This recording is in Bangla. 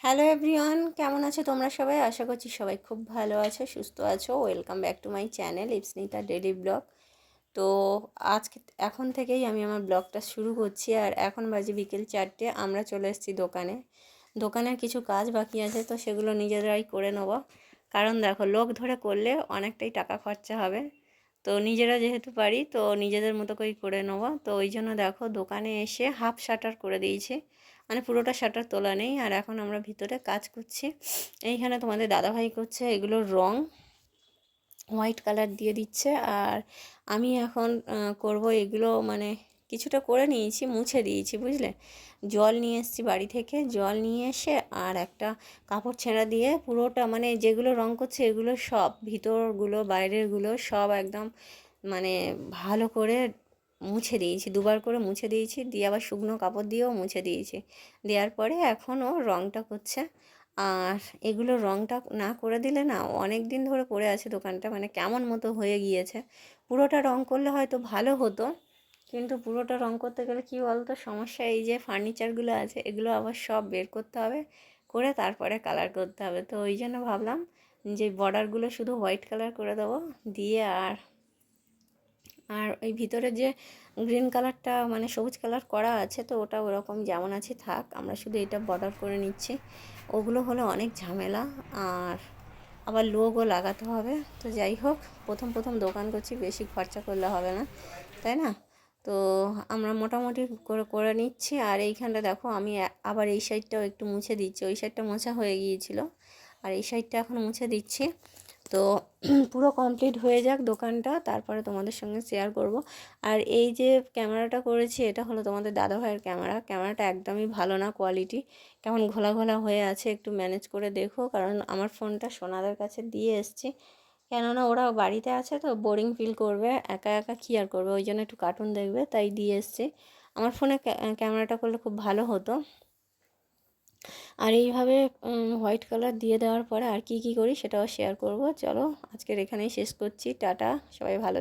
হ্যালো এভরিওয়ান, কেমন আছো তোমরা সবাই? আশা করছি সবাই খুব ভালো আছো, সুস্থ আছো। Welcome back to my channel Ipsnita daily blog. তো আজকে এখন থেকেই আমি আমার ব্লগটা শুরু করছি। আর এখন বাজে বিকেল 4টে। আমরা চলে এসেছি দোকানে। দোকানের কিছু কাজ বাকি আছে, তো সেগুলো নিজেরাই করে নেবো। কারণ দেখো, লোক ধরে করলে অনেকটাই টাকা খরচা হবে। তো নিজেরা যেহেতু পারি, তো নিজেদের মতো করেই করে নেবো। তো ওই জন্য দেখো, দোকানে এসে হাফ শাটার করে দিয়েছি, মানে পুরোটা শাটার তোলা নেই। আর এখন আমরা ভিতরে কাজ করছি। এইখানে তোমাদের দাদাভাই করছে এগুলো রং, হোয়াইট কালার দিয়ে দিচ্ছে। আর আমি এখন করব এগুলো, মানে কিছুটা করে নিয়েছি, মুছে দিয়েছি, বুঝলে। জল নিয়ে এসেছি বাড়ি থেকে, জল নিয়ে এসে আর একটা কাপড় ছেঁড়া দিয়ে পুরোটা, মানে যেগুলো রং করছে এগুলো সব, ভিতরগুলো বাইরেরগুলো সব একদম মানে ভালো করে মুছে দিয়েছি, দুবার করে মুছে দিয়েছি, দিয়ে আবার শুকনো কাপড় দিয়েও মুছে দিয়েছি। দেওয়ার পরে এখনও রংটা করছে। আর এগুলো রংটা না করে দিলে না, অনেক দিন ধরে পড়ে আছে দোকানটা, মানে কেমন মতো হয়ে গিয়েছে। পুরোটা রং করলে হয়তো ভালো হতো, কিন্তু পুরোটা রং করতে গেলে কী বলতো সমস্যা, এই যে ফার্নিচারগুলো আছে এগুলো আবার সব বের করতে হবে, করে তারপরে কালার করতে হবে। তো ওই জন্য ভাবলাম যে বর্ডারগুলো শুধু হোয়াইট কালার করে দেবো, দিয়ে আর আর ওই ভিতরে যে গ্রিন কালারটা, মানে সবুজ কালার করা আছে, তো ওটা ওরকম যেমন আছে থাক, আমরা শুধু এটা বর্ডার করে নিচ্ছি। ওগুলো হলো অনেক ঝামেলা, আর আবার লোগও লাগাতে হবে। তো যাই হোক, প্রথম প্রথম দোকান করছি, বেশি খরচা করলে হবে না, তাই না? তো আমরা মোটামুটি করে করে নিচ্ছি। আর এইখানটা দেখো, আমি আবার এই সাইডটাও একটু মুছে দিচ্ছি। ওই সাইডটা মোছা হয়ে গিয়েছিল, আর এই সাইডটা এখন মুছে দিচ্ছি। তো পুরো কমপ্লিট হয়ে যাক দোকানটা, তারপরে তোমাদের সঙ্গে শেয়ার করব। আর এই যে ক্যামেরাটা করেছি, এটা হলো তোমাদের দাদাভাইয়ের ক্যামেরা। ক্যামেরাটা একদমই ভালো না, কোয়ালিটি কেমন ঘোলা ঘোলা হয়ে আছে, একটু ম্যানেজ করে দেখো। কারণ আমার ফোনটা সোনাদের কাছে দিয়ে এসেছি, কেননা ওরা বাড়িতে আছে, তো বোরিং ফিল করবে, একা একা কী আর করবে, ওই জন্য একটু কার্টুন দেখবে, তাই দিয়ে এসেছি। আমার ফোনে ক্যামেরাটা করলে খুব ভালো হতো। আর এইভাবে হোয়াইট কালার দিয়ে দেওয়ার পরে আর কি করি সেটাও শেয়ার করব। চলো, আজকের এখানেই শেষ করছি। টাটা, সবাই ভালো থেকো।